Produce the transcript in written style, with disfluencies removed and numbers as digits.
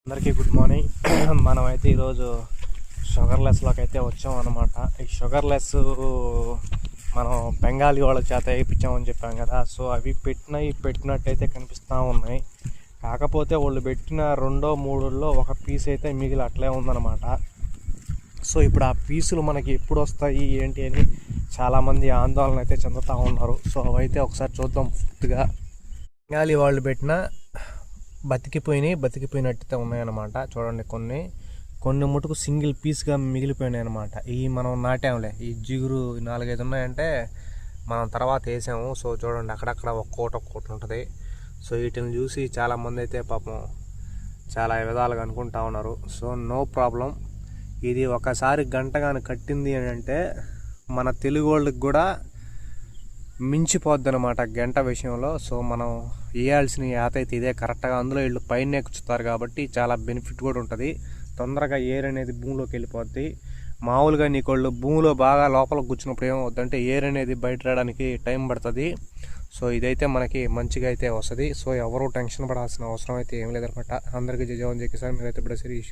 అందరికీ good morning. మనమైతే ఈరోజు షుగర్లెస్లోకి అయితే వచ్చాం అనమాట. ఈ షుగర్లెస్ మనం బెంగాలీ వాళ్ళ చేత వేయించామని చెప్పాం కదా. సో అవి పెట్టినట్టయితే కనిపిస్తూ ఉన్నాయి. కాకపోతే వాళ్ళు పెట్టిన 2-3లో ఒక పీస్ అయితే మిగిలి అట్లే ఉందన్నమాట. సో ఇప్పుడు ఆ పీసులు మనకి ఎప్పుడు వస్తాయి ఏంటి అని చాలామంది ఆందోళన అయితే చెందుతూ ఉన్నారు. సో అవైతే ఒకసారి చూద్దాం. పూర్తిగా బెంగాలీ వాళ్ళు పెట్టిన బతికిపోయినట్టయితే ఉన్నాయన్నమాట. చూడండి, కొన్ని ముట్టుకు సింగిల్ పీస్గా మిగిలిపోయినాయి అనమాట. ఇవి మనం నాటాంలే, ఈ జిగురు 4-5 ఉన్నాయంటే మనం తర్వాత వేసాము. సో చూడండి, అక్కడక్కడ ఒక్కోటి ఉంటుంది. సో వీటిని చూసి చాలామంది అయితే పాపం చాలా విధాలుగా అనుకుంటా ఉన్నారు. సో నో ప్రాబ్లం, ఇది ఒకసారి గంట కానీ కట్టింది అని అంటే మన తెలుగు వాళ్ళకి కూడా మించిపోద్ది అనమాట గంట విషయంలో. సో మనం వేయాల్సిన యాత అయితే ఇదే కరెక్ట్గా. అందులో వీళ్ళు పైన ఎక్కుతారు కాబట్టి చాలా బెనిఫిట్ కూడా ఉంటుంది. తొందరగా ఎయిర్ అనేది భూమిలోకి వెళ్ళిపోద్ది. మామూలుగా నీకోళ్ళు భూమిలో బాగా లోపల కూర్చున్నప్పుడు ఏమవుద్దంటే ఎయిర్ అనేది బయట రావడానికి టైం పడుతుంది. సో ఇదైతే మనకి మంచిగా అయితే వస్తుంది. సో ఎవరు టెన్షన్ పడాల్సిన అవసరం అయితే ఏం లేదనమాట. అందరికీ జై జవాన్ జై కిసాన్. మీరైతే ఇప్పుడు శరీష్.